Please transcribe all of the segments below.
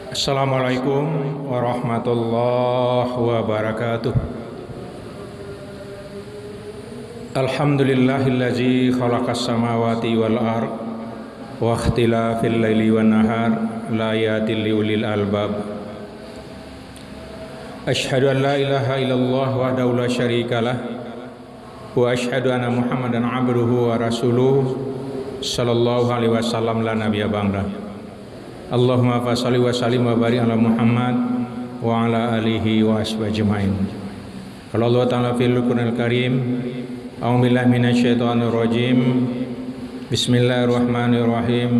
Assalamualaikum warahmatullahi wabarakatuh. Alhamdulillahillazi khalaqas samawati wal ard wa ikhtilafil laili wan nahar la ayatil liulil albab. Asyhadu an la ilaha illallah wahdahu la syarikalah wa asyhadu anna Muhammadan abduhu wa rasuluh sallallahu alaihi wasallam la nabiyya ba'da. Allahumma fasholli wa sallim wa barik ala Muhammad wa ala alihi wa ashabihi ajmain. Qala Allah ta'ala fil Qur'anil Karim, a'udzu billahi minasyaitonir rajim. Bismillahirrahmanirrahim.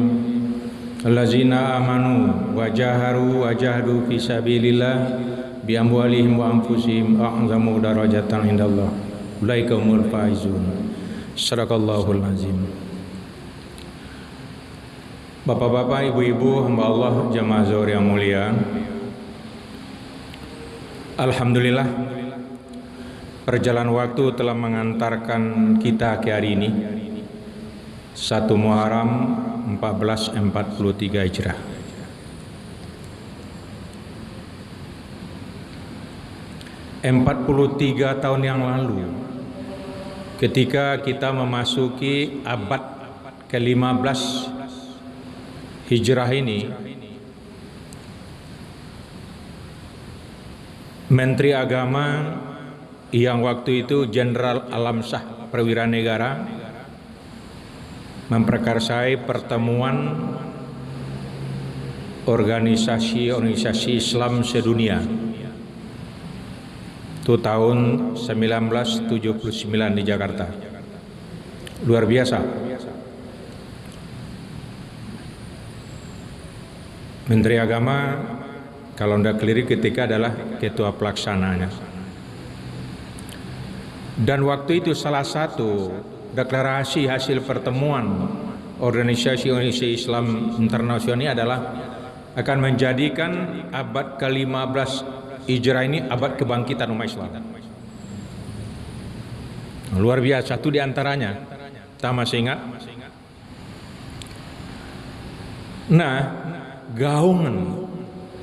Allazina amanu wa jahadu fi sabilillah bi amwalihim wa anfusihim a'zamu darajatan indallah. Ulaika humul faizun. Shadaqallahul azim. Bapak-bapak, ibu-ibu, hamba Allah jamaah zuhur yang mulia. Alhamdulillah, perjalanan waktu telah mengantarkan kita ke hari ini 1 Muharram 1443 Hijrah. ...43 tahun yang lalu, ketika kita memasuki abad ke-15 Hijrah ini, Menteri Agama yang waktu itu Jenderal Alamsyah Perwira Negara memperkarsai pertemuan organisasi Islam sedunia itu tahun 1979 di Jakarta. Luar biasa. Menteri Agama, kalau tidak keliru, ketika adalah ketua pelaksananya. Dan waktu itu salah satu deklarasi hasil pertemuan organisasi Islam internasional ini adalah akan menjadikan abad ke-15 Hijrah ini abad kebangkitan umat Islam. Luar biasa. Satu di antaranya, kita masih ingat. Nah, gaungan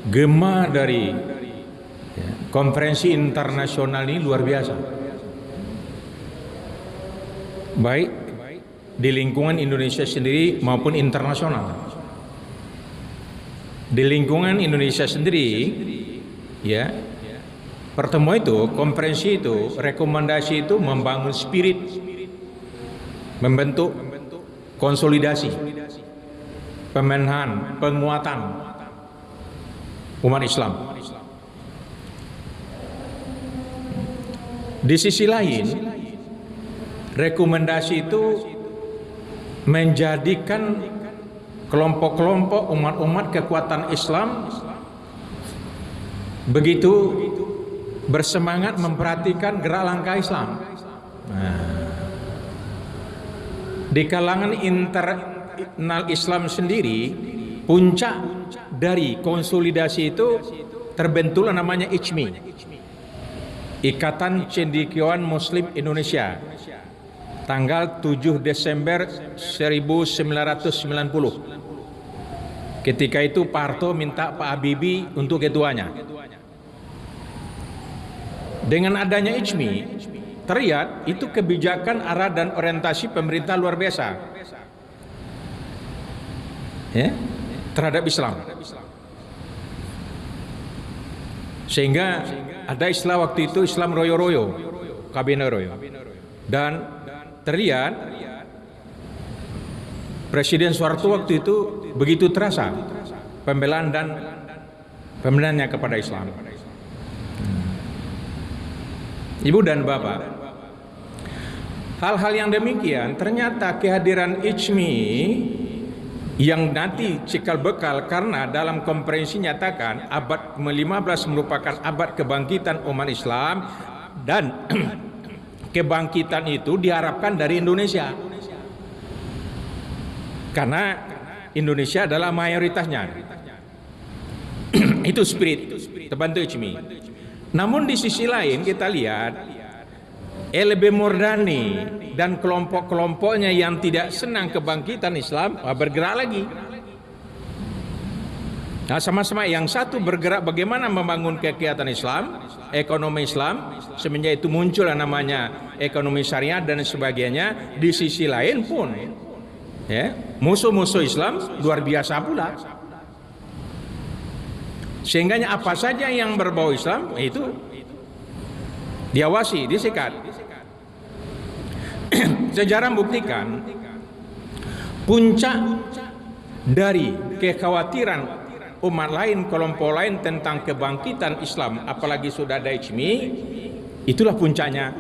gema dari konferensi internasional ini luar biasa, baik di lingkungan Indonesia sendiri maupun internasional. Di lingkungan Indonesia sendiri, ya, pertemuan itu, konferensi itu, rekomendasi itu membangun spirit, membentuk konsolidasi, pemenahan, penguatan umat Islam. Di sisi lain, rekomendasi itu menjadikan kelompok-kelompok umat-umat kekuatan Islam begitu bersemangat memperhatikan gerak langkah Islam. Di kalangan internal Islam sendiri, puncak dari konsolidasi itu terbentuklah namanya ICMI, Ikatan Cendekiawan Muslim Indonesia, tanggal 7 Desember 1990. Ketika itu Pak Harto minta Pak Habibie untuk ketuanya. Dengan adanya ICMI, terlihat itu kebijakan, arah dan orientasi pemerintah luar biasa, ya, terhadap Islam. Sehingga ada istilah waktu itu Islam royo-royo, kabinet royo. Dan terlihat Presiden Soeharto waktu itu begitu terasa pembelaan dan pembelaannya kepada Islam. Ibu dan Bapak, hal-hal yang demikian ternyata kehadiran ICMI yang nanti cikal bekal, karena dalam konferensi nyatakan abad ke-15 merupakan abad kebangkitan umat Islam, dan kebangkitan itu diharapkan dari Indonesia karena Indonesia adalah mayoritasnya. Itu spirit terbantu ICMI. Namun di sisi lain kita lihat LB Murdani dan kelompok-kelompoknya yang tidak senang kebangkitan Islam bergerak lagi. Nah, sama-sama yang satu bergerak bagaimana membangun kegiatan Islam, ekonomi Islam, semenjak itu muncul yang namanya ekonomi syariah dan sebagainya. Di sisi lain pun, ya, musuh-musuh Islam luar biasa pula. Sehingga apa saja yang berbau Islam itu diawasi, disikat. Sejarah membuktikan puncak dari kekhawatiran umat lain, kelompok lain tentang kebangkitan Islam, apalagi sudah ada Ijmi, itulah puncaknya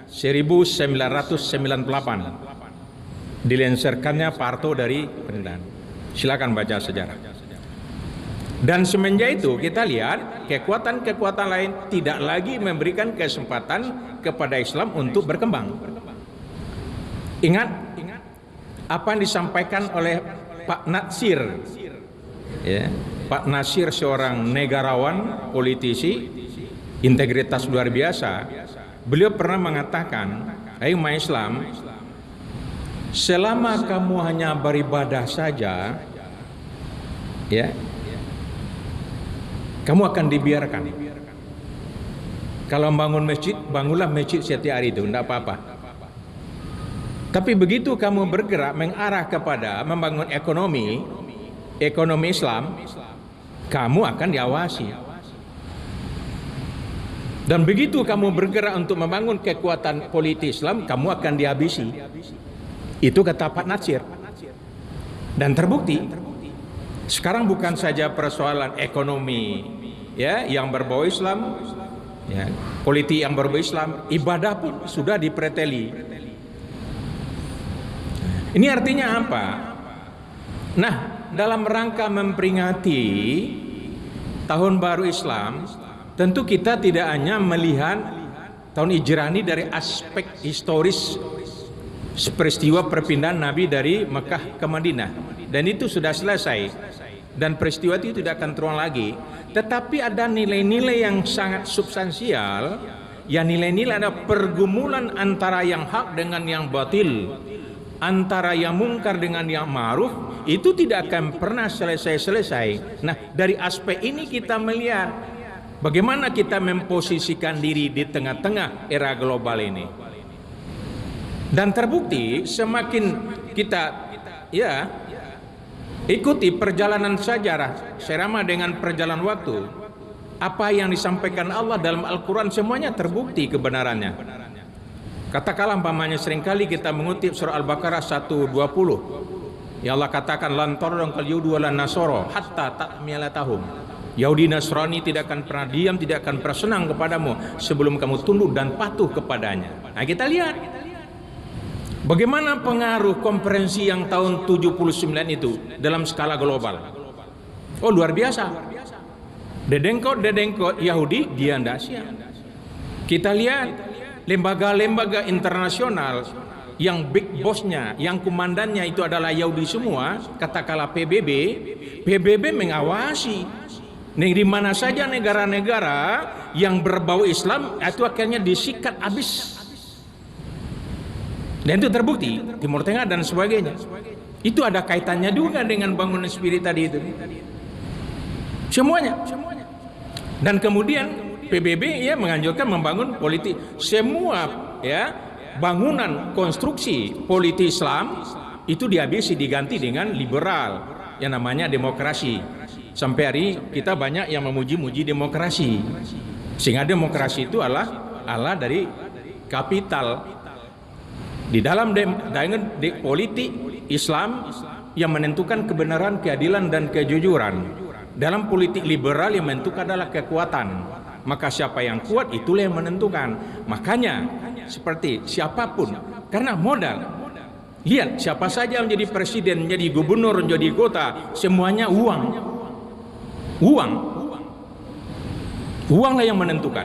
1998 dilenserkannya Parto dari pemerintahan. Silakan baca sejarah. Dan semenjak itu kita lihat kekuatan-kekuatan lain tidak lagi memberikan kesempatan kepada Islam untuk berkembang. Ingat apa yang disampaikan oleh Pak Natsir, ya, Pak Nasir seorang negarawan, politisi, integritas luar biasa. Beliau pernah mengatakan, "Hai umat Islam, selama kamu hanya beribadah saja, ya, kamu akan dibiarkan. Kalau bangun masjid, bangunlah masjid setiap hari itu, tidak apa-apa. Tapi begitu kamu bergerak mengarah kepada membangun ekonomi Islam, kamu akan diawasi. Dan begitu kamu bergerak untuk membangun kekuatan politik Islam, kamu akan dihabisi." Itu kata Pak Natsir. Dan terbukti. Sekarang bukan saja persoalan ekonomi, ya, yang berbau Islam, ya, politik yang berbau Islam, ibadah pun sudah dipreteli. Ini artinya apa? Nah, dalam rangka memperingati Tahun Baru Islam, tentu kita tidak hanya melihat Tahun Hijrani dari aspek historis peristiwa perpindahan Nabi dari Mekah ke Madinah, dan itu sudah selesai dan peristiwa itu tidak akan terulang lagi. Tetapi ada nilai-nilai yang sangat substansial, ya, nilai-nilai ada pergumulan antara yang hak dengan yang batil, antara yang mungkar dengan yang ma'ruf, itu tidak akan pernah selesai-selesai. Nah, dari aspek ini kita melihat bagaimana kita memposisikan diri di tengah-tengah era global ini. Dan terbukti semakin kita, ya, ikuti perjalanan sejarah serama dengan perjalanan waktu, apa yang disampaikan Allah dalam Al-Quran semuanya terbukti kebenarannya. Katakanlah umpamanya seringkali kita mengutip surah Al-Baqarah 120. Ya Allah katakan, lan tardong kal yahudu wala nasara hatta ta'milatahum. Yahudi Nasrani tidak akan pernah diam, tidak akan pernah senang kepadamu sebelum kamu tunduk dan patuh kepadanya. Nah, kita lihat bagaimana pengaruh konferensi yang tahun 79 itu dalam skala global. Oh, luar biasa. Dedengkot Yahudi dia ndak siap. Kita lihat lembaga-lembaga internasional yang big bossnya, yang komandannya itu adalah Yahudi semua, katakanlah PBB mengawasi. Di mana saja negara-negara yang berbau Islam itu akhirnya disikat habis. Dan itu terbukti Timur Tengah dan sebagainya. Itu ada kaitannya juga dengan bangunan spirit tadi itu. Semuanya. Dan kemudian PBB ya menganjurkan membangun politik, semua ya bangunan konstruksi politik Islam itu dihabisi, diganti dengan liberal yang namanya demokrasi. Sampai hari kita banyak yang memuji-muji demokrasi, sehingga demokrasi itu ala dari kapital. Di dalam politik Islam yang menentukan kebenaran, keadilan dan kejujuran. Dalam politik liberal yang menentukan adalah kekuatan. Maka siapa yang kuat itulah yang menentukan. Makanya seperti siapapun, karena modal. Lihat siapa saja menjadi presiden, menjadi gubernur, menjadi kota, semuanya uang. Uanglah yang menentukan.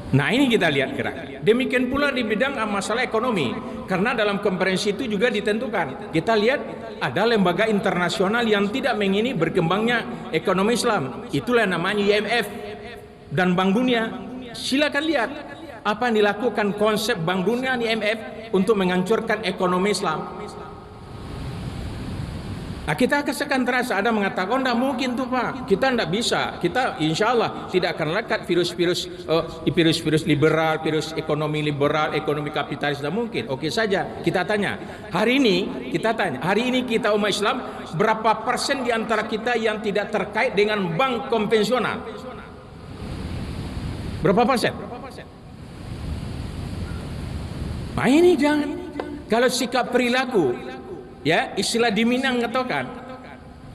Nah, ini kita lihat gerak. Demikian pula di bidang masalah ekonomi, karena dalam konferensi itu juga ditentukan. Kita lihat ada lembaga internasional yang tidak mengingini berkembangnya ekonomi Islam. Itulah namanya IMF dan Bank Dunia. Silakan lihat apa yang dilakukan konsep Bank Dunia dan IMF untuk menghancurkan ekonomi Islam. Kita akan terasa ada mengatakan, oh tidak mungkin tuh Pak, kita tidak bisa, kita insya Allah tidak akan lekat virus liberal, virus ekonomi liberal, ekonomi kapitalis, tidak mungkin. Oke saja, kita tanya, hari ini kita umat Islam, berapa persen di antara kita yang tidak terkait dengan bank konvensional? Berapa persen? Nah ini jangan, kalau sikap perilaku, ya, istilah di Minang ngetokan,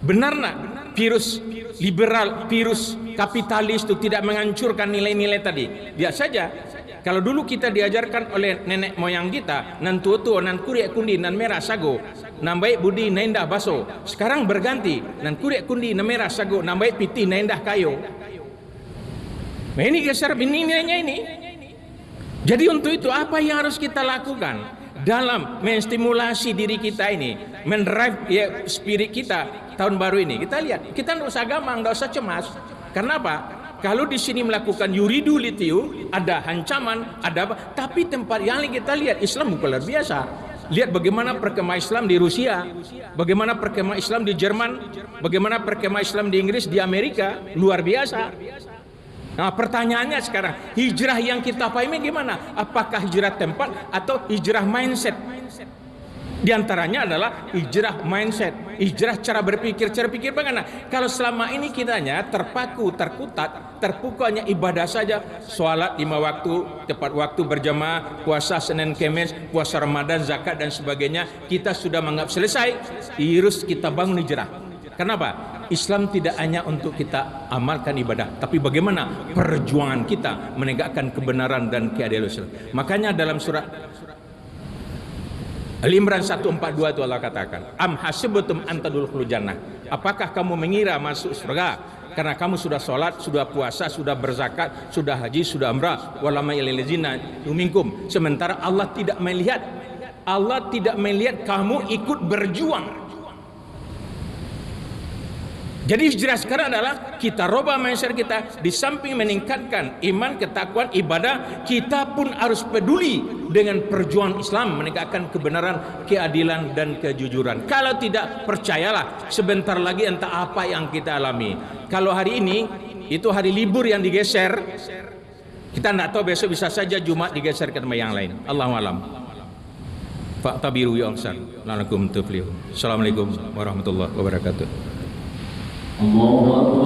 benar nak virus liberal, virus kapitalis itu tidak menghancurkan nilai-nilai tadi? Lihat saja, kalau dulu kita diajarkan oleh nenek moyang kita, nan tuo nan kuriak kundi nan merah sago, nan baik budi nan indah baso. Sekarang berganti, nan kuriak kundi nan merah sago, nan baik piti nan indah kayo. Nah ini geser nilainya ini. Jadi untuk itu apa yang harus kita lakukan dalam menstimulasi diri kita ini, mendrive ya, spirit kita tahun baru ini? Kita lihat, kita tidak usah gamang, tidak usah cemas. Karena apa? Kalau di sini melakukan yuridu litiu, ada ancaman, ada apa? Tapi tempat yang kita lihat Islam bukan luar biasa. Lihat bagaimana perkembangan Islam di Rusia, bagaimana perkembangan Islam di Jerman, bagaimana perkembangan Islam di Inggris, di Amerika, luar biasa. Nah pertanyaannya sekarang, hijrah yang kita pahami gimana? Apakah hijrah tempat atau hijrah mindset? Di antaranya adalah hijrah mindset, hijrah cara berpikir, cara pikir bagaimana? Kalau selama ini kitanya terpaku, terkutat, terpukulnya ibadah saja, sholat 5 waktu, tepat waktu berjamaah, puasa Senin Kemis, puasa Ramadan, zakat dan sebagainya, kita sudah menganggap selesai. Terus kita bangun hijrah. Kenapa? Islam tidak hanya untuk kita amalkan ibadah, tapi bagaimana perjuangan kita menegakkan kebenaran dan keadilan Islam. Makanya dalam surat Al-Imran 142 itu Allah katakan, am hasibtum an tadkhulul jannah. Apakah kamu mengira masuk surga karena kamu sudah sholat, sudah puasa, sudah berzakat, sudah haji, sudah umrah, walama ilal ladzina minkum. Sementara Allah tidak melihat kamu ikut berjuang. Jadi hijrah sekarang adalah kita robah mindset kita, di samping meningkatkan iman, ketakwaan, ibadah, kita pun harus peduli dengan perjuangan Islam menegakkan kebenaran, keadilan dan kejujuran. Kalau tidak, percayalah sebentar lagi entah apa yang kita alami. Kalau hari ini itu hari libur yang digeser, kita tidak tahu besok bisa saja Jumat digeser ke tempat yang lain. Allahu a'lam. Fa'tabiru ya ahsan la'allakum tuflihun. Assalamualaikum warahmatullahi wabarakatuh. Allah